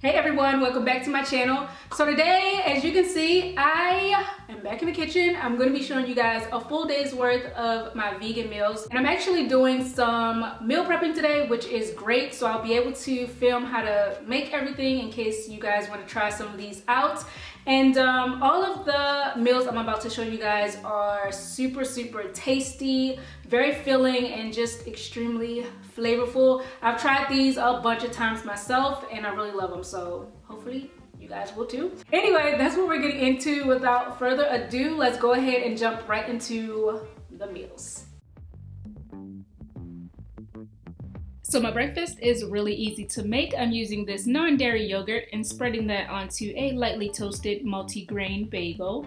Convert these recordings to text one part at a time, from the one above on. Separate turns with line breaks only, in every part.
Hey everyone, welcome back to my channel. So today, as you can see, I am back in the kitchen. I'm going to be showing you guys a full day's worth of my vegan meals. And I'm actually doing some meal prepping today, which is great. So I'll be able to film how to make everything in case you guys want to try some of these out. And all of the meals I'm about to show you guys are super tasty, very filling, and just extremely flavorful. I've tried these a bunch of times myself and I really love them, so hopefully you guys will too. Anyway, that's what we're getting into. Without further ado, let's go ahead and jump right into the meals. So my breakfast is really easy to make. I'm using this non-dairy yogurt and spreading that onto a lightly toasted multi-grain bagel.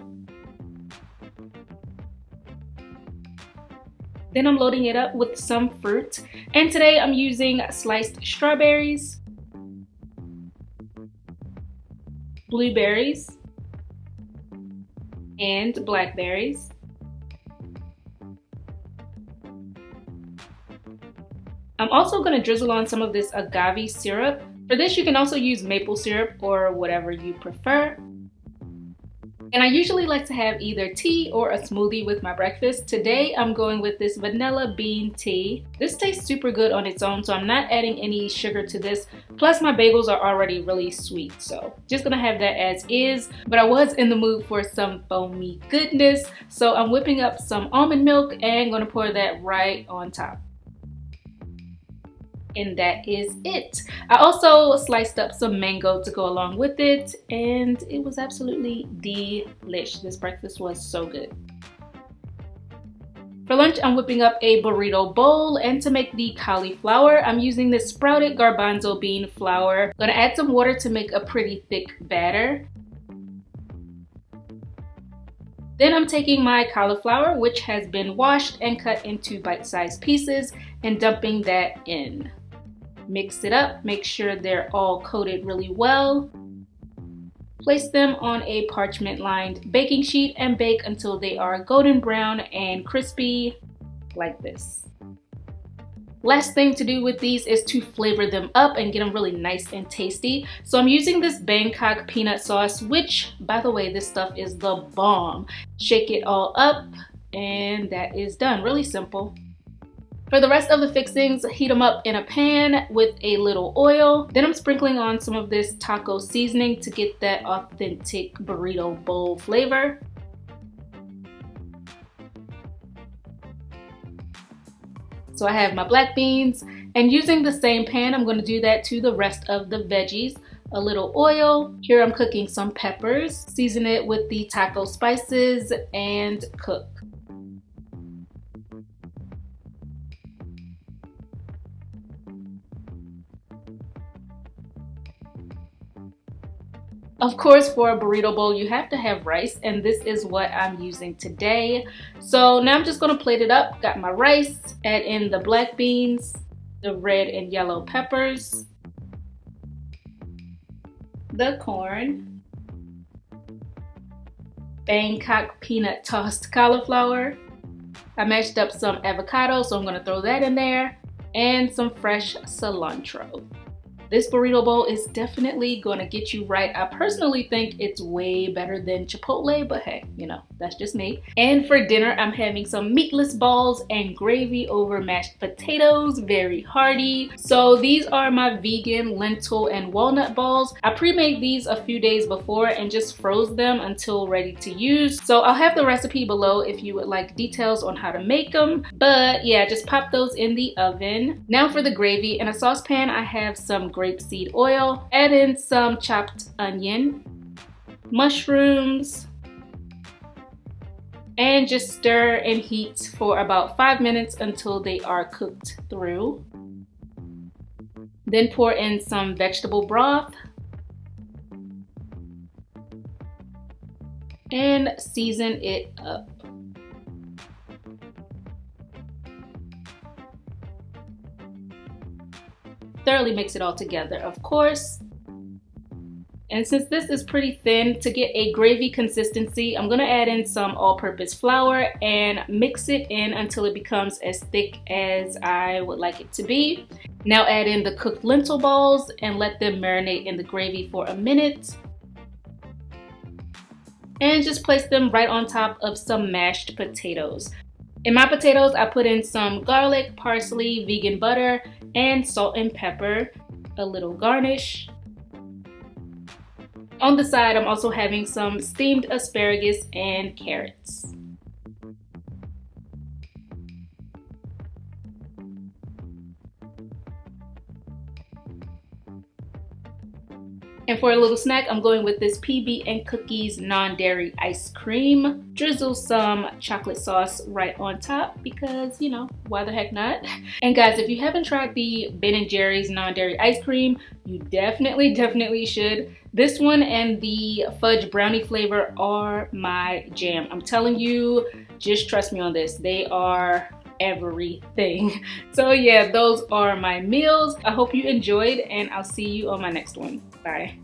Then I'm loading it up with some fruit. And today I'm using sliced strawberries, blueberries, and blackberries. I'm also going to drizzle on some of this agave syrup. For this, you can also use maple syrup or whatever you prefer. And I usually like to have either tea or a smoothie with my breakfast. Today, I'm going with this vanilla bean tea. This tastes super good on its own, so I'm not adding any sugar to this. Plus, my bagels are already really sweet, so just gonna have that as is. But I was in the mood for some foamy goodness, so I'm whipping up some almond milk and gonna pour that right on top. And that is it. I also sliced up some mango to go along with it, and it was absolutely delish. This breakfast was so good. For lunch, I'm whipping up a burrito bowl, and to make the cauliflower, I'm using this sprouted garbanzo bean flour. I'm gonna add some water to make a pretty thick batter. Then I'm taking my cauliflower, which has been washed and cut into bite-sized pieces, and dumping that in. Mix it up, make sure they're all coated really well. Place them on a parchment-lined baking sheet and bake until they are golden brown and crispy, like this. Last thing to do with these is to flavor them up and get them really nice and tasty. So I'm using this Bangkok peanut sauce, which, by the way, this stuff is the bomb. Shake it all up, and that is done. Really simple. For the rest of the fixings, heat them up in a pan with a little oil. Then I'm sprinkling on some of this taco seasoning to get that authentic burrito bowl flavor. So I have my black beans, and using the same pan, I'm going to do that to the rest of the veggies. A little oil. Here I'm cooking some peppers. Season it with the taco spices and cook. Of course, for a burrito bowl, you have to have rice, and this is what I'm using today. So now I'm just gonna plate it up. Got my rice, add in the black beans, the red and yellow peppers, the corn, Bangkok peanut tossed cauliflower. I mashed up some avocado, so I'm gonna throw that in there, and some fresh cilantro. This burrito bowl is definitely gonna get you right. I personally think it's way better than Chipotle, but hey, you know, that's just me. And for dinner, I'm having some meatless balls and gravy over mashed potatoes, very hearty. So these are my vegan lentil and walnut balls. I pre-made these a few days before and just froze them until ready to use. So I'll have the recipe below if you would like details on how to make them. But yeah, just pop those in the oven. Now for the gravy. In a saucepan, I have some grapeseed oil. Add in some chopped onion, mushrooms, and just stir and heat for about 5 minutes until they are cooked through. Then pour in some vegetable broth and season it up. Thoroughly mix it all together, of course. And since this is pretty thin, to get a gravy consistency, I'm gonna add in some all-purpose flour and mix it in until it becomes as thick as I would like it to be. Now add in the cooked lentil balls and let them marinate in the gravy for a minute. And just place them right on top of some mashed potatoes. In my potatoes, I put in some garlic, parsley, vegan butter, and salt and pepper, a little garnish. On the side, I'm also having some steamed asparagus and carrots. And for a little snack, I'm going with this PB and Cookies non-dairy ice cream. Drizzle some chocolate sauce right on top because, you know, why the heck not? And guys, if you haven't tried the Ben & Jerry's non-dairy ice cream, you definitely should. This one and the fudge brownie flavor are my jam. I'm telling you, just trust me on this. They are everything. So yeah, those are my meals. I hope you enjoyed and I'll see you on my next one. Bye.